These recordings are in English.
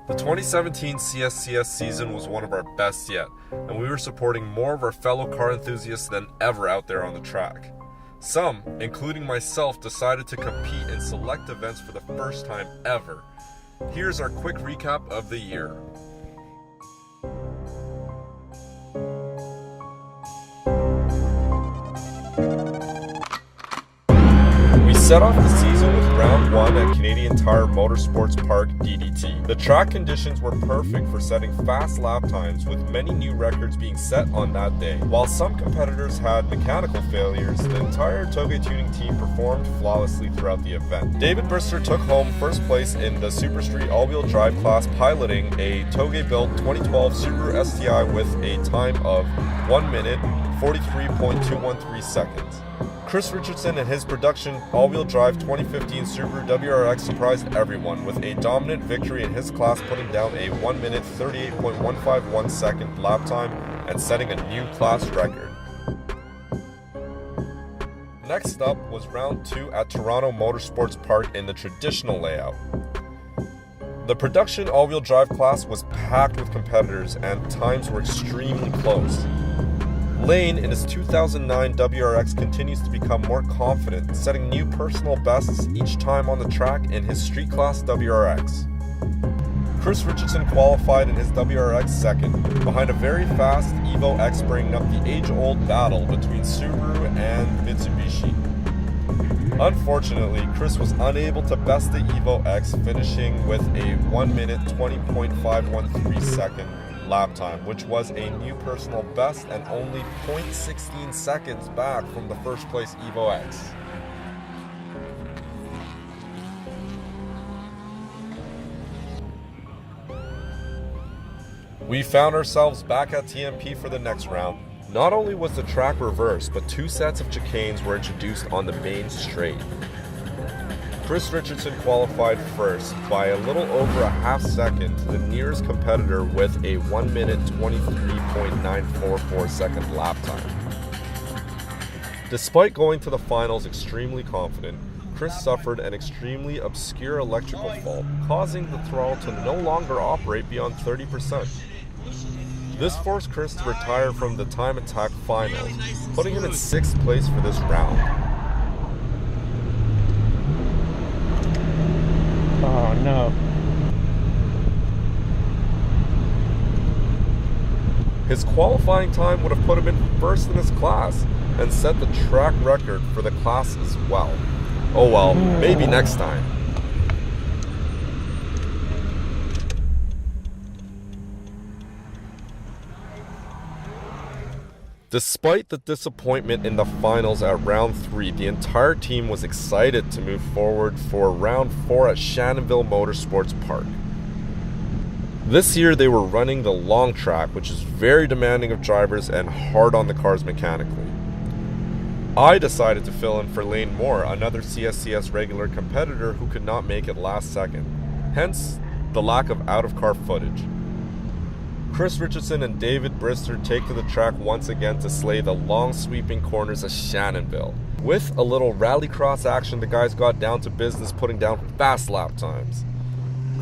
The 2017 CSCS season was one of our best yet, and we were supporting more of our fellow car enthusiasts than ever out there on the track. Some, including myself, decided to compete in select events for the first time ever. Here's our quick recap of the year. We set off the season with round 1 at Canadian Tire Motorsports Park DDT. The track conditions were perfect for setting fast lap times, with many new records being set on that day. While some competitors had mechanical failures, the entire Touge tuning team performed flawlessly throughout the event. David Brister took home first place in the Super Street all-wheel drive class, piloting a Touge-built 2012 Subaru STI with a time of 1 minute 43.213 seconds. Chris Richardson and his production all-wheel drive 2015 Subaru WRX surprised everyone with a dominant victory in his class, putting down a 1 minute 38.151 second lap time and setting a new class record. Next up was round 2 at Toronto Motorsports Park in the traditional layout. The production all-wheel drive class was packed with competitors and times were extremely close. Lane, in his 2009 WRX, continues to become more confident, setting new personal bests each time on the track in his street class WRX. Chris Richardson qualified in his WRX second, behind a very fast Evo X, bringing up the age-old battle between Subaru and Mitsubishi. Unfortunately, Chris was unable to best the Evo X, finishing with a 1 minute 20.513 second lap time, which was a new personal best and only 0.16 seconds back from the first place Evo X. We found ourselves back at TMP for the next round. Not only was the track reversed, but 2 sets of chicanes were introduced on the main straight. Chris Richardson qualified first by a little over a half second to the nearest competitor with a 1 minute 23.944 second lap time. Despite going to the finals extremely confident, Chris suffered an extremely obscure electrical fault, causing the throttle to no longer operate beyond 30%. This forced Chris to retire from the Time Attack finals, putting him in 6th place for this round. Oh no. His qualifying time would have put him in first in his class and set the track record for the class as well. Oh well, maybe next time. Despite the disappointment in the finals at round 3, the entire team was excited to move forward for round 4 at Shannonville Motorsports Park. This year they were running the long track, which is very demanding of drivers and hard on the cars mechanically. I decided to fill in for Lane Moore, another CSCS regular competitor who could not make it last second, hence the lack of out-of-car footage. Chris Richardson and David Brister take to the track once again to slay the long sweeping corners of Shannonville. With a little rallycross action, the guys got down to business, putting down fast lap times.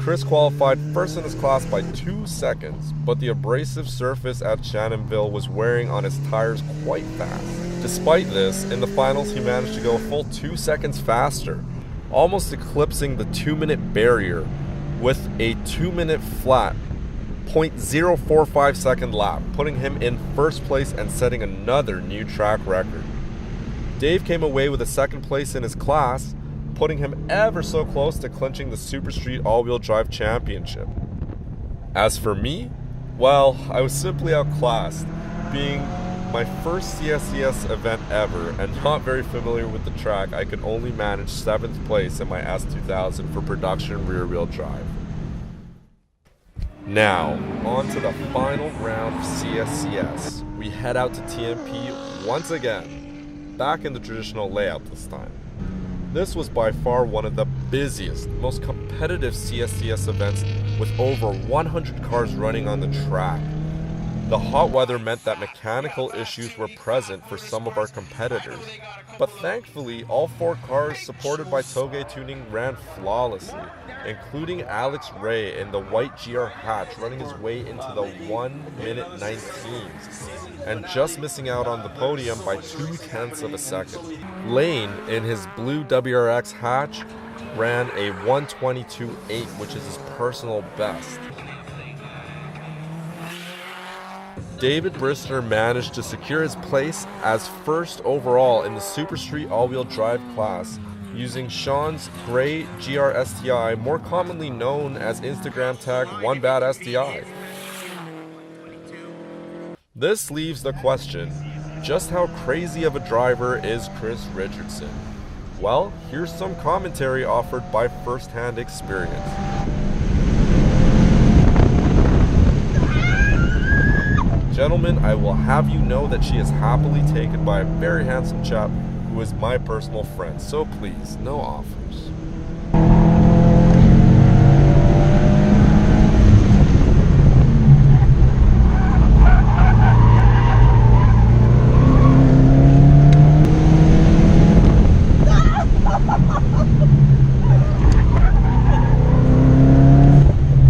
Chris qualified first in his class by 2 seconds, but the abrasive surface at Shannonville was wearing on his tires quite fast. Despite this, in the finals he managed to go a full 2 seconds faster, almost eclipsing the 2-minute barrier with a 2-minute flat 0.045 second lap, putting him in first place and setting another new track record. Dave came away with a 2nd place in his class, putting him ever so close to clinching the Super Street all-wheel drive championship. As for me, well, I was simply outclassed, being my first CSCS event ever and not very familiar with the track. I could only manage 7th place in my S2000 for production rear-wheel drive. Now, on to the final round of CSCS. We head out to TMP once again, back in the traditional layout this time. This was by far one of the busiest, most competitive CSCS events, with over 100 cars running on the track. The The hot weather meant that mechanical issues were present for some of our competitors, but thankfully all 4 cars supported by Touge Tuning ran flawlessly, including Alex Ray in the white GR hatch running his way into the 1 minute 19 and just missing out on the podium by 0.2 of a second. Lane in his blue WRX hatch ran a 1:22.8, which is his personal best. David Brister managed to secure his place as first overall in the Super Street all-wheel drive class using Sean's gray GR STI, more commonly known as Instagram tag OneBadSTI. This leaves the question, just how crazy of a driver is Chris Richardson? Well, here's some commentary offered by first-hand experience. Gentlemen, I will have you know that she is happily taken by a very handsome chap who is my personal friend, so please, no offers.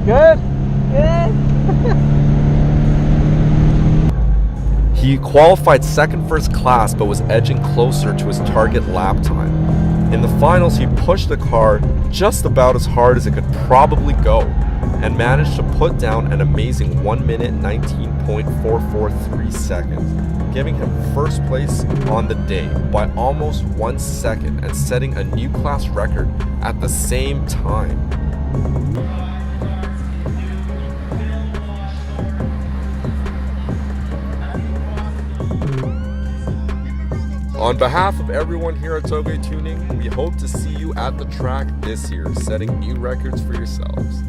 Good? Good. He qualified second first class but was edging closer to his target lap time. In the finals, he pushed the car just about as hard as it could probably go and managed to put down an amazing 1 minute 19.443 seconds, giving him first place on the day by almost 1 second and setting a new class record at the same time. On behalf of everyone here at Touge Tuning, we hope to see you at the track this year, setting new records for yourselves.